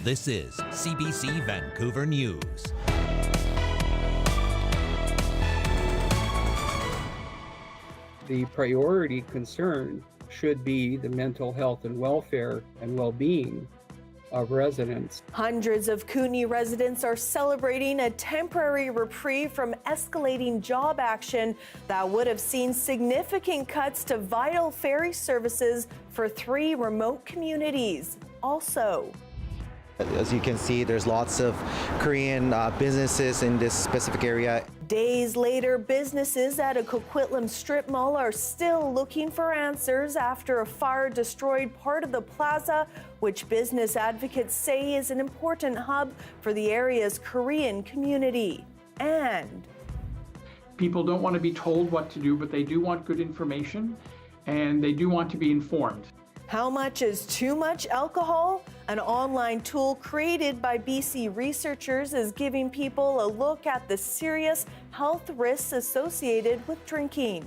This is CBC Vancouver News. The priority concern should be the mental health and welfare and well-being of residents. Hundreds of Kootenay residents are celebrating a temporary reprieve from escalating job action that would have seen significant cuts to vital ferry services for 3 remote communities. Also, as you can see, there's lots of Korean businesses in this specific area. days later, businesses at a Coquitlam strip mall are still looking for answers after a fire destroyed part of the plaza, which business advocates say is an important hub for the area's Korean community. And people don't want to be told what to do, but they do want good information and they do want to be informed. how much is too much alcohol? An online tool created by BC researchers is giving people a look at the serious health risks associated with drinking.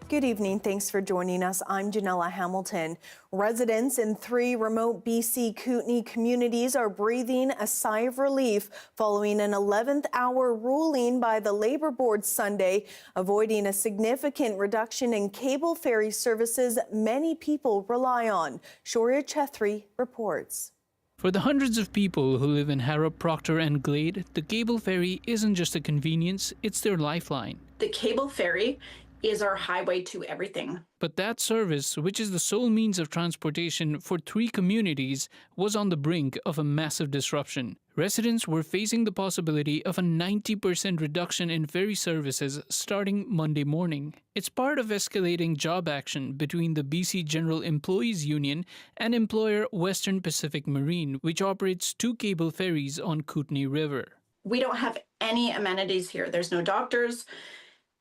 Good evening. Thanks for joining us. I'm Janella Hamilton. Residents in 3 remote BC Kootenay communities are breathing a sigh of relief following an 11th hour ruling by the Labour Board Sunday, avoiding a significant reduction in cable ferry services many people rely on. Shoria Chethri reports. For the hundreds of people who live in Harrop, Proctor and Glade, the cable ferry isn't just a convenience, it's their lifeline. The cable ferry is our highway to everything. But that service, which is the sole means of transportation for 3 communities, was on the brink of a massive disruption. Residents were facing the possibility of a 90% reduction in ferry services starting Monday morning. It's part of escalating job action between the BC General Employees Union and employer Western Pacific Marine, which operates 2 cable ferries on Kootenay River. We don't have any amenities here. There's no doctors.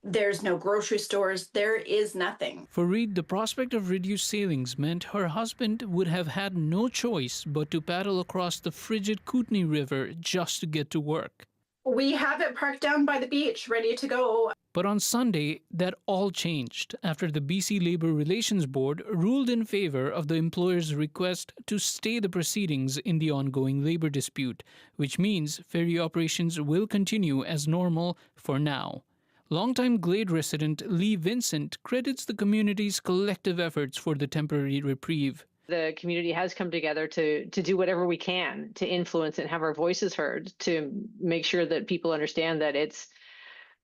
There's no grocery stores. There is nothing. For Reed, the prospect of reduced sailings meant her husband would have had no choice but to paddle across the frigid Kootenay River just to get to work. We have it parked down by the beach, ready to go. But on Sunday, that all changed after the BC Labour Relations Board ruled in favour of the employer's request to stay the proceedings in the ongoing labour dispute, which means ferry operations will continue as normal for now. Longtime Glade resident Lee Vincent credits the community's collective efforts for the temporary reprieve. The community has come together to do whatever we can to influence and have our voices heard, to make sure that people understand that it's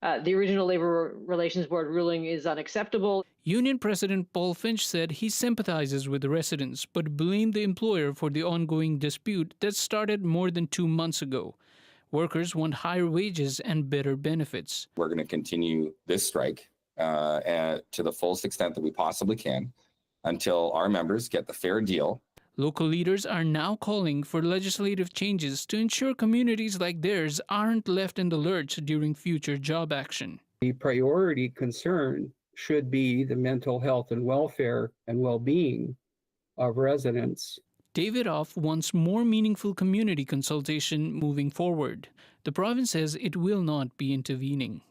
the original Labour Relations Board ruling is unacceptable. Union President Paul Finch said he sympathizes with the residents, but blamed the employer for the ongoing dispute that started more than 2 months ago. Workers want higher wages and better benefits. We're going to continue this strike to the fullest extent that we possibly can until our members get the fair deal. Local leaders are now calling for legislative changes to ensure communities like theirs aren't left in the lurch during future job action. The priority concern should be the mental health and welfare and well-being of residents. David Off wants more meaningful community consultation moving forward. The province says it will not be intervening.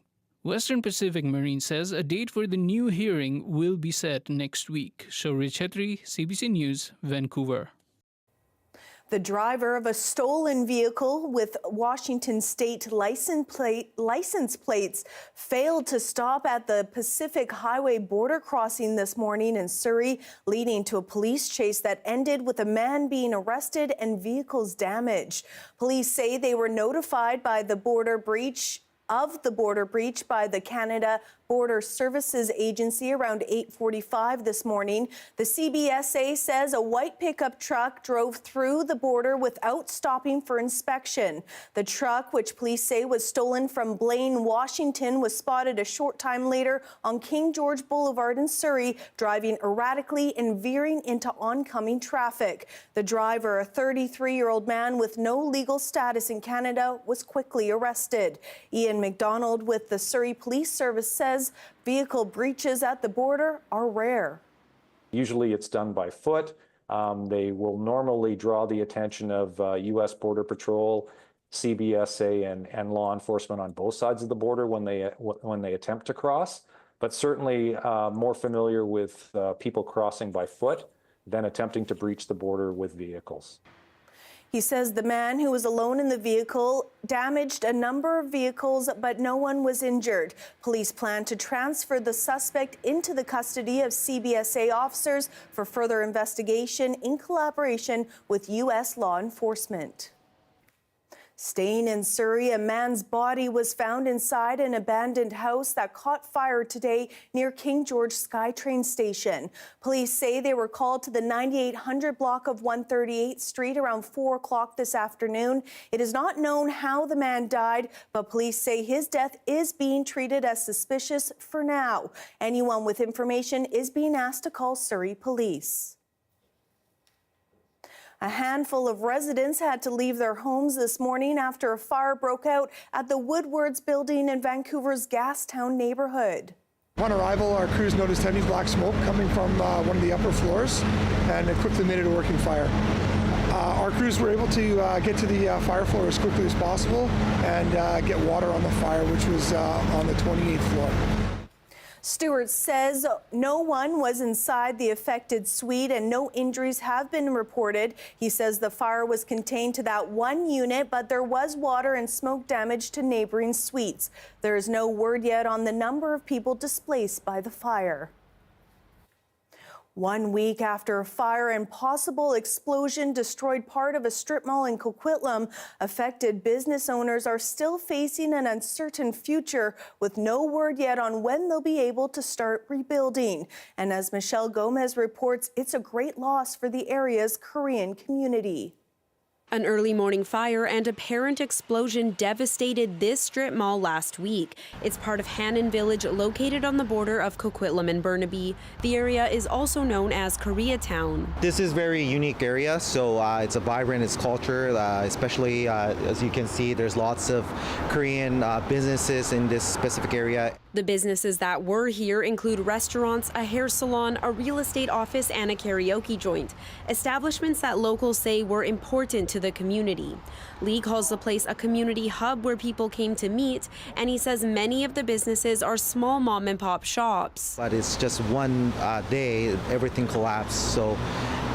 Western Pacific Marine says a date for the new hearing will be set next week. Shoria Chhetri, CBC News, Vancouver. The driver of a stolen vehicle with Washington state license plates failed to stop at the Pacific Highway border crossing this morning in Surrey, leading to a police chase that ended with a man being arrested and vehicles damaged. Police say they were notified by the border breach by the Canada Border Services Agency around 8:45 this morning. The CBSA says a white pickup truck drove through the border without stopping for inspection. The truck, which police say was stolen from Blaine, Washington, was spotted a short time later on King George Boulevard in Surrey, driving erratically and veering into oncoming traffic. The driver, a 33-year-old man with no legal status in Canada, was quickly arrested. Ian McDonald with the Surrey Police Service says vehicle breaches at the border are rare. Usually it's done by foot. They will normally draw the attention of U.S. Border Patrol, CBSA, and law enforcement on both sides of the border when they attempt to cross. But certainly more familiar with people crossing by foot then attempting to breach the border with vehicles. He says the man who was alone in the vehicle damaged a number of vehicles, but no one was injured. Police plan to transfer the suspect into the custody of CBSA officers for further investigation in collaboration with U.S. law enforcement. Staying in Surrey, a man's body was found inside an abandoned house that caught fire today near King George SkyTrain station. Police say they were called to the 9800 block of 138th Street around 4 o'clock this afternoon. It is not known how the man died, but police say his death is being treated as suspicious for now. Anyone with information is being asked to call Surrey Police. A handful of residents had to leave their homes this morning after a fire broke out at the Woodwards building in Vancouver's Gastown neighborhood. Upon arrival, our crews noticed heavy black smoke coming from one of the upper floors, and it quickly made it a working fire. Our crews were able to get to the fire floor as quickly as possible and get water on the fire, which was on the 28th floor. Stewart says no one was inside the affected suite and no injuries have been reported. He says the fire was contained to that one unit, but there was water and smoke damage to neighboring suites. There is no word yet on the number of people displaced by the fire. 1 week after a fire and possible explosion destroyed part of a strip mall in Coquitlam, affected business owners are still facing an uncertain future with no word yet on when they'll be able to start rebuilding. And as Michelle Gomez reports, it's a great loss for the area's Korean community. An early morning fire and apparent explosion devastated this strip mall last week. It's part of Hannan Village, located on the border of Coquitlam and Burnaby. The area is also known as Koreatown. This is a very unique area, so it's a vibrant, it's culture, especially as you can see, there's lots of Korean businesses in this specific area. The businesses that were here include restaurants, a hair salon, a real estate office, and a karaoke joint. Establishments that locals say were important to the community. Lee calls the place a community hub where people came to meet, and he says many of the businesses are small mom and pop shops. But it's just one day, everything collapsed. So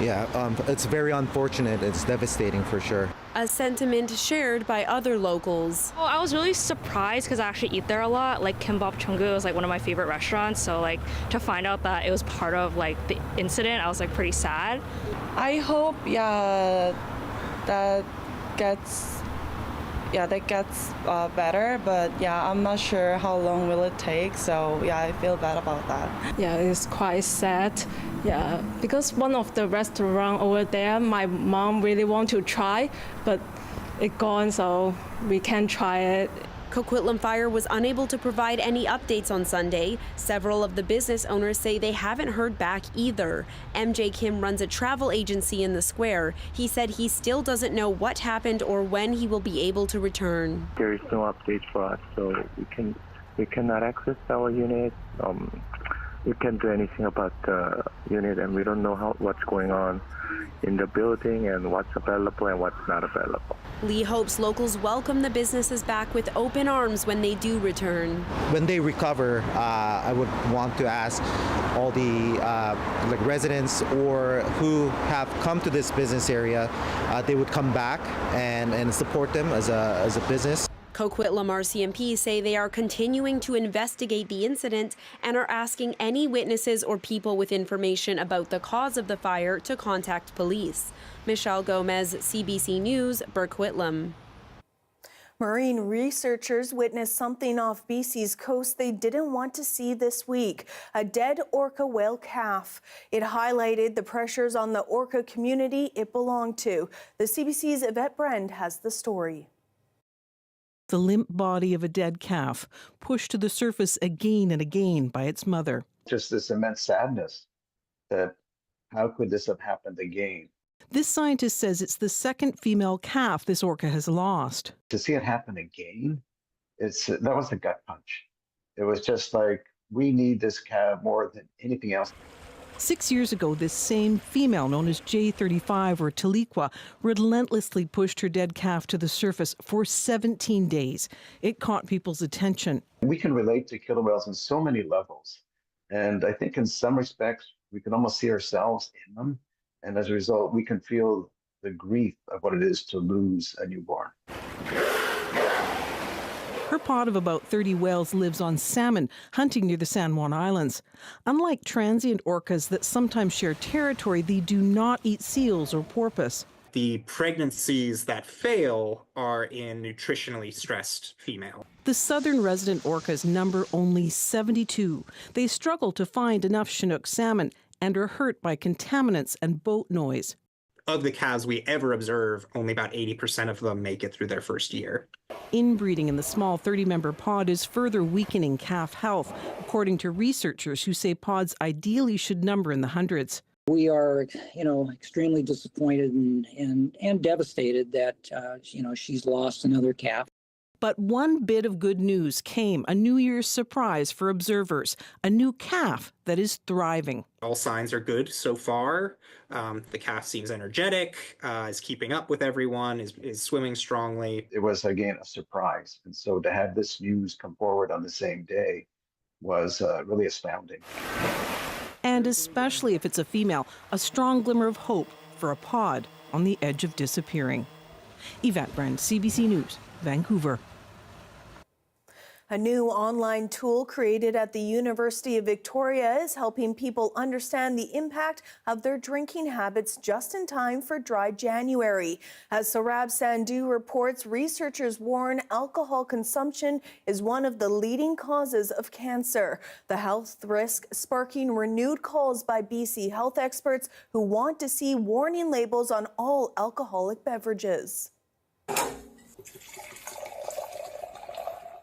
yeah, it's very unfortunate. It's devastating for sure. A sentiment shared by other locals. Well, I was really surprised because I actually eat there a lot. Like Kimbap Chunggu was like one of my favorite restaurants. So like to find out that it was part of like the incident, I was like pretty sad. I hope, that gets better, but I'm not sure how long will it take, so I feel bad about that. Yeah, it's quite sad. Yeah, because one of the restaurant over there, my mom really want to try, but it gone, so we can't try it. Coquitlam Fire was unable to provide any updates on Sunday. Several of the business owners say they haven't heard back either. MJ Kim runs a travel agency in the square. He said he still doesn't know what happened or when he will be able to return. There is no update for us, so we cannot access our unit. We can't do anything about the unit, and we don't know what's going on in the building and what's available and what's not available. Lee hopes locals welcome the businesses back with open arms when they do return. When they recover, I would want to ask all the residents or who have come to this business area, they would come back and support them as a business. Coquitlam RCMP say they are continuing to investigate the incident and are asking any witnesses or people with information about the cause of the fire to contact police. Michelle Gomez, CBC News, Burquitlam. Marine researchers witnessed something off BC's coast they didn't want to see this week, a dead orca whale calf. It highlighted the pressures on the orca community it belonged to. The CBC's Yvette Brand has the story. The limp body of a dead calf pushed to the surface again and again by its mother. Just this immense sadness that how could this have happened again? This scientist says it's the second female calf this orca has lost. To see it happen again, that was a gut punch. It was just like, we need this calf more than anything else. 6 years ago, this same female, known as J35 or Taliqua, relentlessly pushed her dead calf to the surface for 17 days. It caught people's attention. We can relate to killer whales on so many levels. And I think in some respects, we can almost see ourselves in them. And as a result, we can feel the grief of what it is to lose a newborn. Her pod of about 30 whales lives on salmon, hunting near the San Juan Islands. Unlike transient orcas that sometimes share territory, they do not eat seals or porpoise. The pregnancies that fail are in nutritionally stressed female. The southern resident orcas number only 72. They struggle to find enough Chinook salmon and are hurt by contaminants and boat noise. Of the calves we ever observe, only about 80% of them make it through their first year. Inbreeding in the small 30-member pod is further weakening calf health, according to researchers who say pods ideally should number in the hundreds. We are, extremely disappointed and devastated that, she's lost another calf. But one bit of good news came, a New Year's surprise for observers, a new calf that is thriving. All signs are good so far. The calf seems energetic, is keeping up with everyone, is swimming strongly. It was, again, a surprise. And so to have this news come forward on the same day was really astounding. And especially if it's a female, a strong glimmer of hope for a pod on the edge of disappearing. Yvette Brand, CBC News, Vancouver. A new online tool created at the University of Victoria is helping people understand the impact of their drinking habits just in time for dry January. As Saurabh Sandhu reports, researchers warn alcohol consumption is one of the leading causes of cancer. The health risk sparking renewed calls by BC health experts who want to see warning labels on all alcoholic beverages.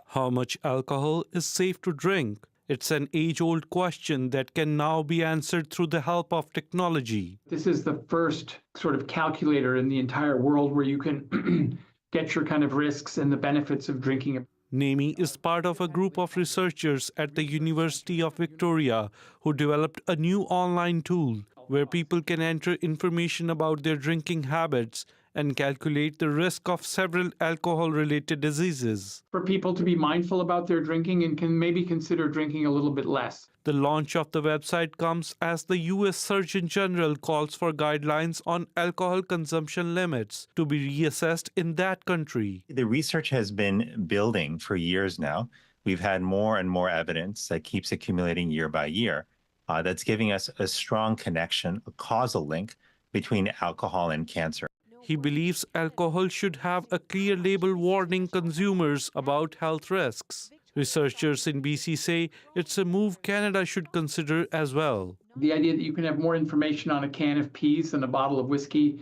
How much alcohol is safe to drink? It's an age-old question that can now be answered through the help of technology. This is the first sort of calculator in the entire world where you can get your kind of risks and the benefits of drinking. NAMI is part of a group of researchers at the University of Victoria who developed a new online tool where people can enter information about their drinking habits and calculate the risk of several alcohol-related diseases. For people to be mindful about their drinking and can maybe consider drinking a little bit less. The launch of the website comes as the U.S. Surgeon General calls for guidelines on alcohol consumption limits to be reassessed in that country. The research has been building for years now. We've had more and more evidence that keeps accumulating year by year. That's giving us a strong connection, a causal link between alcohol and cancer. He believes alcohol should have a clear label warning consumers about health risks. Researchers in BC say it's a move Canada should consider as well. The idea that you can have more information on a can of peas than a bottle of whiskey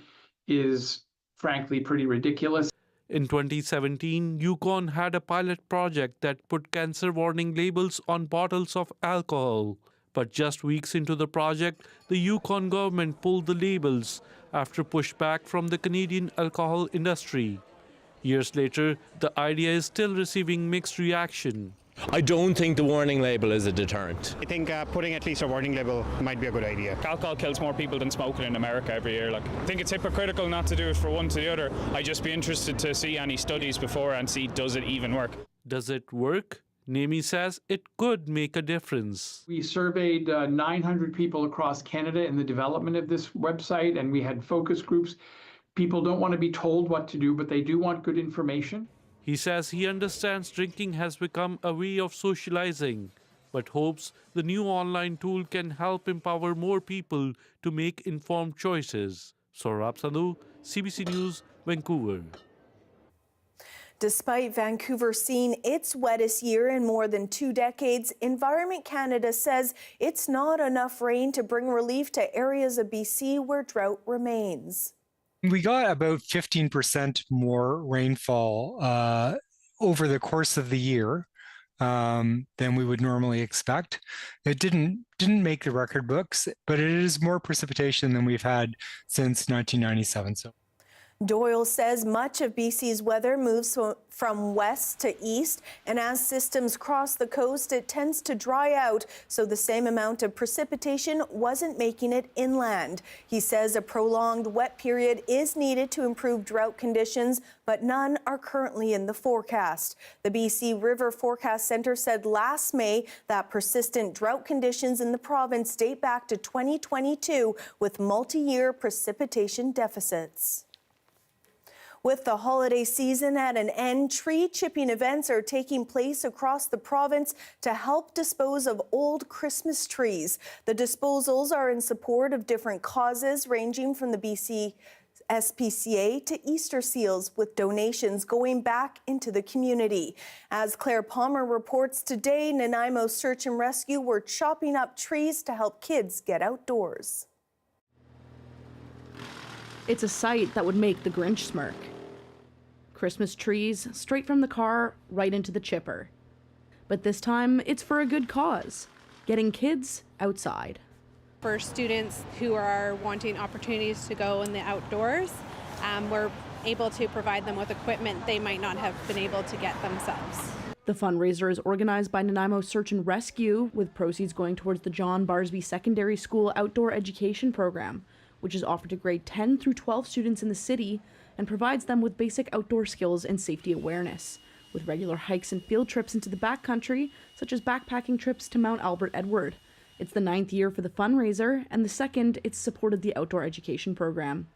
is frankly pretty ridiculous. In 2017, Yukon had a pilot project that put cancer warning labels on bottles of alcohol. But just weeks into the project, the Yukon government pulled the labels after pushback from the Canadian alcohol industry. Years later, the idea is still receiving mixed reaction. I don't think the warning label is a deterrent. I think putting at least a warning label might be a good idea. Alcohol kills more people than smoking in America every year. I think it's hypocritical not to do it for one to the other. I'd just be interested to see any studies before and see does it even work. Does it work? NAMI says it could make a difference. We surveyed 900 people across Canada in the development of this website, and we had focus groups. People don't want to be told what to do, but they do want good information. He says he understands drinking has become a way of socializing, but hopes the new online tool can help empower more people to make informed choices. Saurabh Sandhu, CBC News, Vancouver. Despite Vancouver seeing its wettest year in more than 2 decades, Environment Canada says it's not enough rain to bring relief to areas of BC where drought remains. We got about 15% more rainfall over the course of the year than we would normally expect. It didn't make the record books, but it is more precipitation than we've had since 1997. Doyle says much of BC's weather moves from west to east, and as systems cross the coast, it tends to dry out, so the same amount of precipitation wasn't making it inland. He says a prolonged wet period is needed to improve drought conditions, but none are currently in the forecast. The BC River Forecast Centre said last May that persistent drought conditions in the province date back to 2022 with multi-year precipitation deficits. With the holiday season at an end, tree chipping events are taking place across the province to help dispose of old Christmas trees. The disposals are in support of different causes ranging from the BC SPCA to Easter seals, with donations going back into the community. As Claire Palmer reports today, Nanaimo Search and Rescue were chopping up trees to help kids get outdoors. It's a sight that would make the Grinch smirk. Christmas trees straight from the car right into the chipper. But this time it's for a good cause, getting kids outside. For students who are wanting opportunities to go in the outdoors, we're able to provide them with equipment they might not have been able to get themselves. The fundraiser is organized by Nanaimo Search and Rescue, with proceeds going towards the John Barsby Secondary School Outdoor Education Program, which is offered to grade 10 through 12 students in the city and provides them with basic outdoor skills and safety awareness, with regular hikes and field trips into the backcountry, such as backpacking trips to Mount Albert Edward. It's the 9th year for the fundraiser, and the 2nd it's supported the outdoor education program.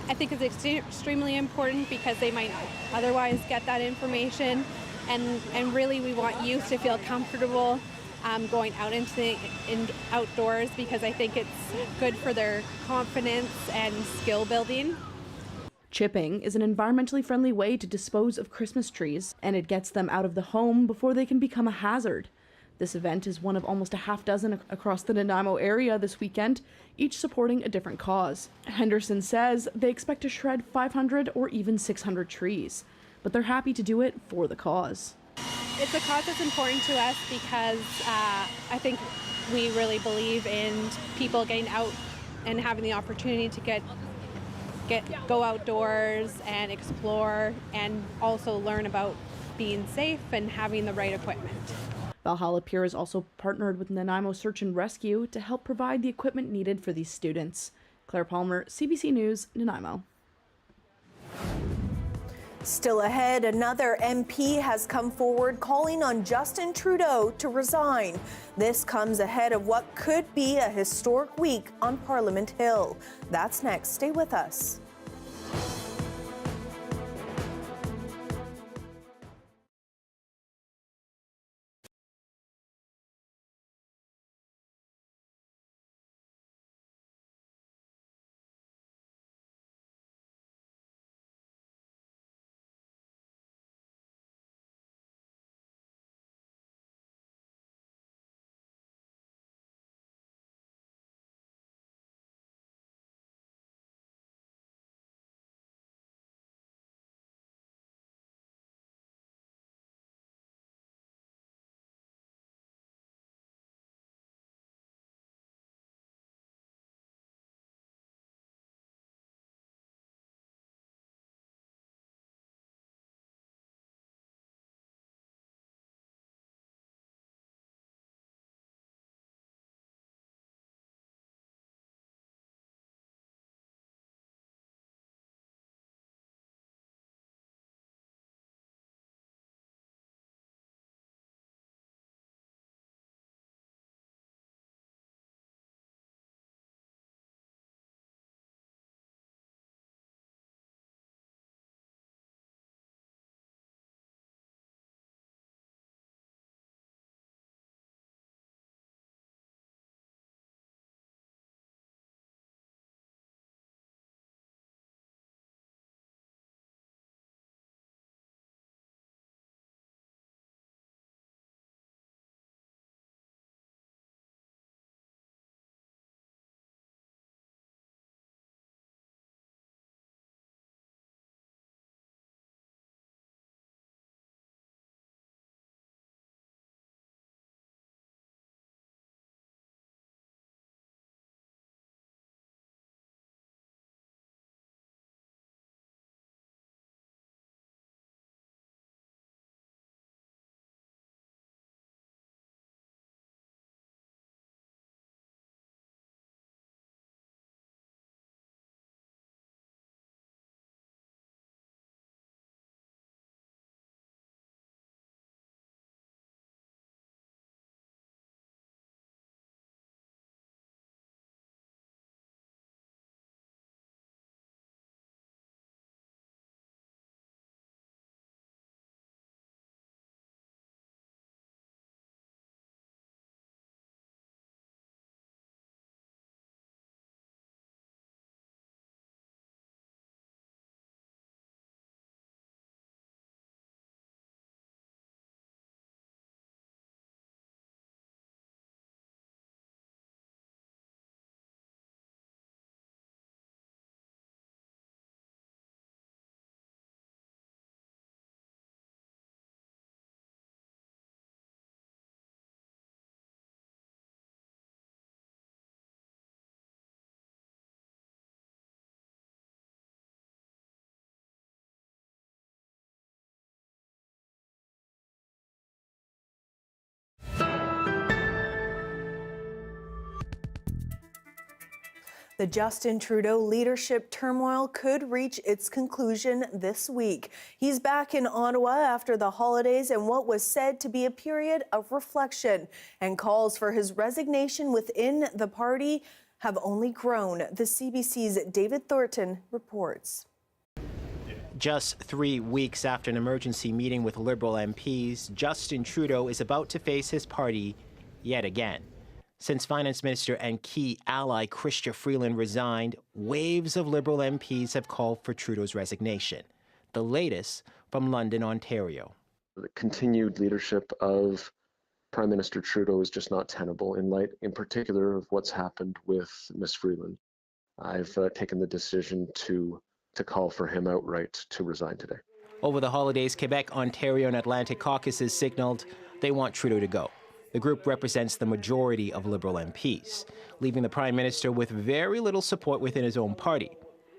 I think it's extremely important because they might not otherwise get that information, and really we want youth to feel comfortable going out into the outdoors, because I think it's good for their confidence and skill building. Chipping is an environmentally friendly way to dispose of Christmas trees, and it gets them out of the home before they can become a hazard. This event is one of almost a half dozen across the Nanaimo area this weekend, each supporting a different cause. Henderson says they expect to shred 500 or even 600 trees, but they're happy to do it for the cause. It's a cause that's important to us because I think we really believe in people getting out and having the opportunity to go outdoors and explore, and also learn about being safe and having the right equipment. Valhalla Pier is also partnered with Nanaimo Search and Rescue to help provide the equipment needed for these students. Claire Palmer, CBC News, Nanaimo. Still ahead, another MP has come forward calling on Justin Trudeau to resign. This comes ahead of what could be a historic week on Parliament Hill. That's next. Stay with us. The Justin Trudeau leadership turmoil could reach its conclusion this week. He's back in Ottawa after the holidays and what was said to be a period of reflection, and calls for his resignation within the party have only grown. The CBC's David Thornton reports. Just 3 weeks after an emergency meeting with Liberal MPs, Justin Trudeau is about to face his party yet again. Since Finance Minister and key ally Chrystia Freeland resigned, waves of Liberal MPs have called for Trudeau's resignation. The latest from London, Ontario. The continued leadership of Prime Minister Trudeau is just not tenable in light, in particular, of what's happened with Ms. Freeland. I've taken the decision to call for him outright to resign today. Over the holidays, Quebec, Ontario, and Atlantic caucuses signaled they want Trudeau to go. The group represents the majority of Liberal MPs, leaving the Prime Minister with very little support within his own party.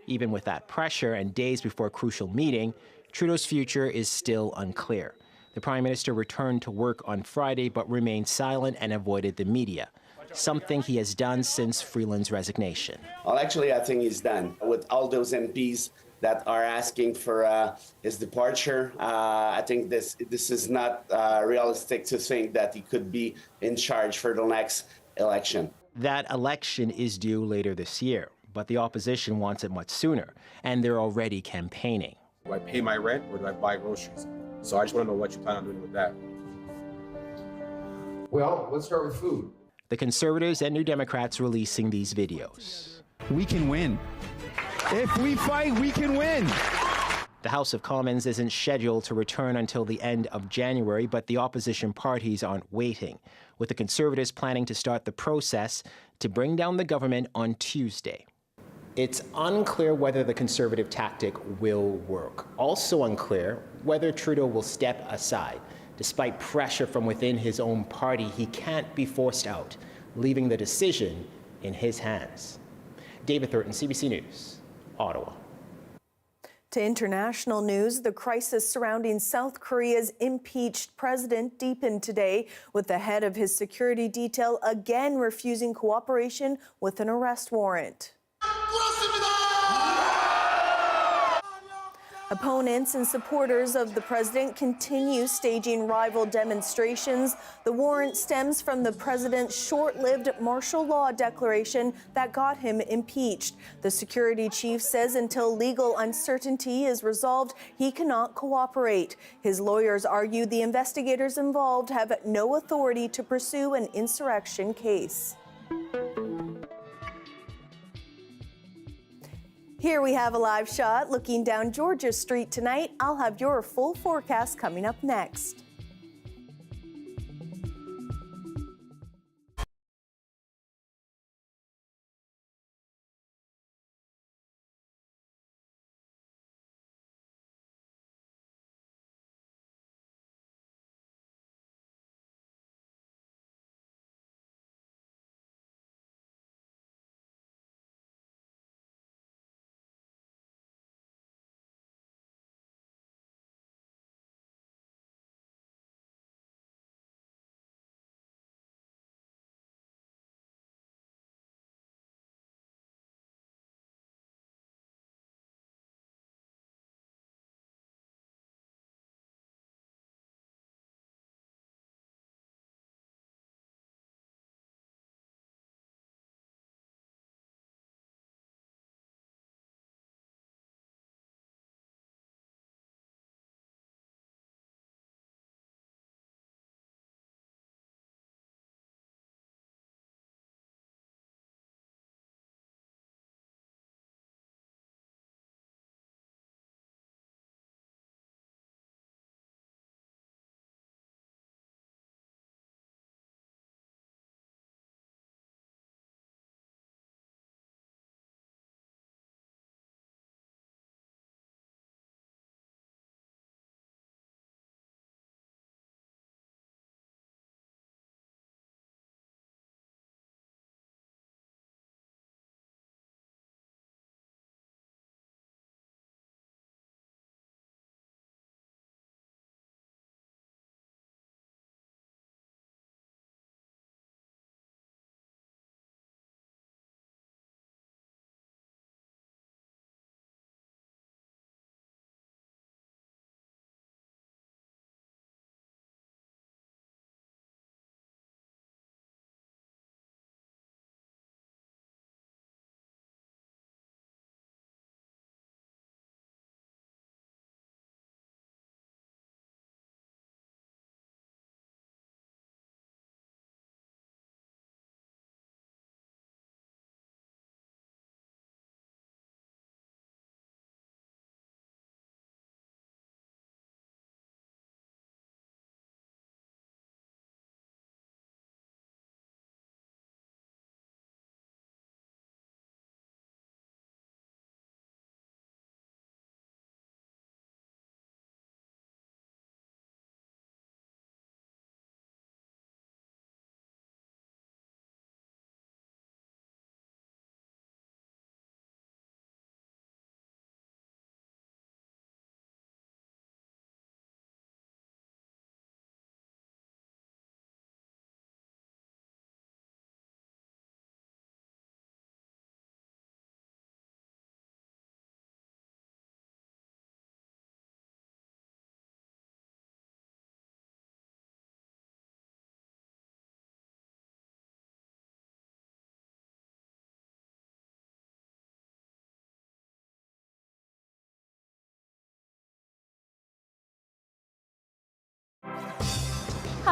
Even with that pressure and days before a crucial meeting, Trudeau's future is still unclear. The Prime Minister returned to work on Friday but remained silent and avoided the media, something he has done since Freeland's resignation. Well, actually, I think he's done. With all those MPs that are asking for his departure, I think this is not realistic to think that he could be in charge for the next election. That election is due later this year, but the opposition wants it much sooner, and they're already campaigning. Do I pay my rent or do I buy groceries? So I just want to know what you plan on doing with that. Well, let's start with food. The Conservatives and New Democrats releasing these videos. We can win. If we fight, we can win. The House of Commons isn't scheduled to return until the end of January, but the opposition parties aren't waiting, with the Conservatives planning to start the process to bring down the government on Tuesday. It's unclear whether the Conservative tactic will work. Also unclear whether Trudeau will step aside. Despite pressure from within his own party, he can't be forced out, leaving the decision in his hands. David Thornton, CBC News, Ottawa. To international news, the crisis surrounding South Korea's impeached president deepened today, with the head of his security detail again refusing cooperation with an arrest warrant. Opponents and supporters of the president continue staging rival demonstrations. The warrant stems from the president's short-lived martial law declaration that got him impeached. The security chief says until legal uncertainty is resolved, he cannot cooperate. His lawyers argue the investigators involved have no authority to pursue an insurrection case. Here we have a live shot looking down Georgia Street tonight. I'll have your full forecast coming up next.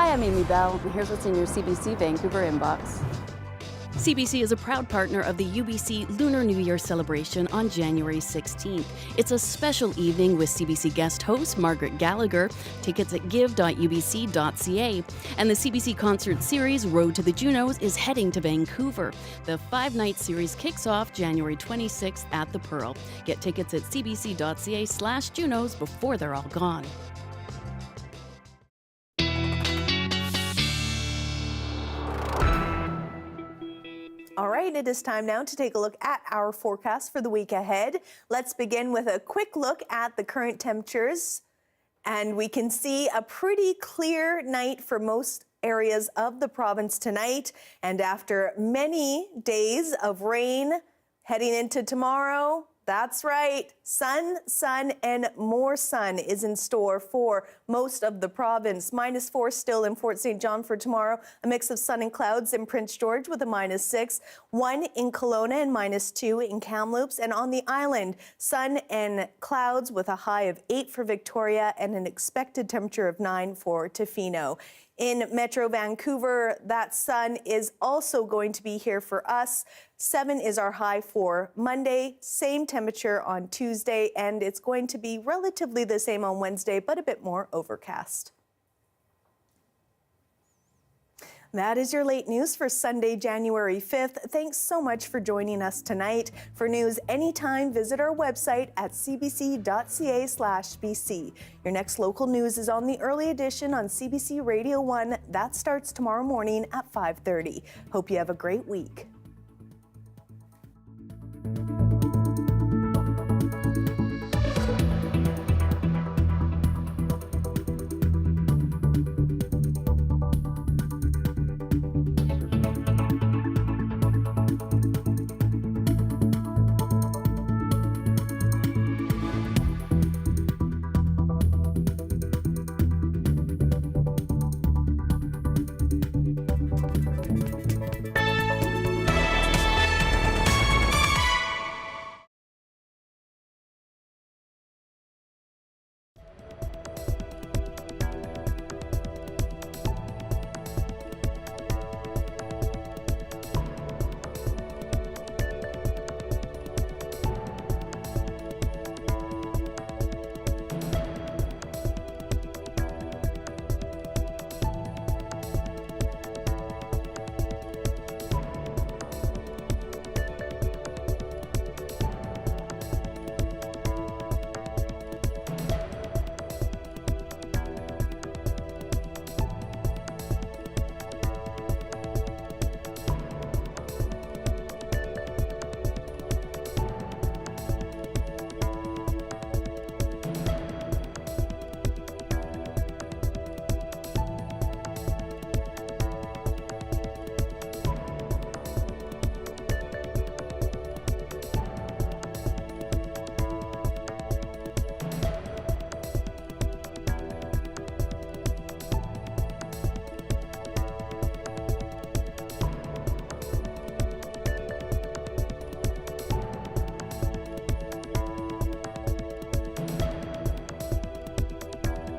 Hi, I'm Amy Bell, and here's what's in your CBC Vancouver Inbox. CBC is a proud partner of the UBC Lunar New Year celebration on January 16th. It's a special evening with CBC guest host Margaret Gallagher. Tickets at give.ubc.ca. And the CBC concert series Road to the Junos is heading to Vancouver. The 5-night series kicks off January 26th at the Pearl. Get tickets at cbc.ca/Junos before they're all gone. All right, it is time now to take a look at our forecast for the week ahead. Let's begin with a quick look at the current temperatures. And we can see a pretty clear night for most areas of the province tonight. And after many days of rain heading into tomorrow, that's right, sun, and more sun is in store for most of the province. -4 still in Fort St. John for tomorrow. A mix of sun and clouds in Prince George with a -6. 1 in Kelowna and -2 in Kamloops. And on the island, sun and clouds with a high of 8 for Victoria and an expected temperature of 9 for Tofino. In Metro Vancouver, that sun is also going to be here for us. 7 is our high for Monday, same temperature on Tuesday, and it's going to be relatively the same on Wednesday, but a bit more overcast. That is your late news for Sunday, January 5th. Thanks so much for joining us tonight. For news anytime, visit our website at cbc.ca/BC. Your next local news is on the early edition on CBC Radio 1. That starts tomorrow morning at 5:30. Hope you have a great week.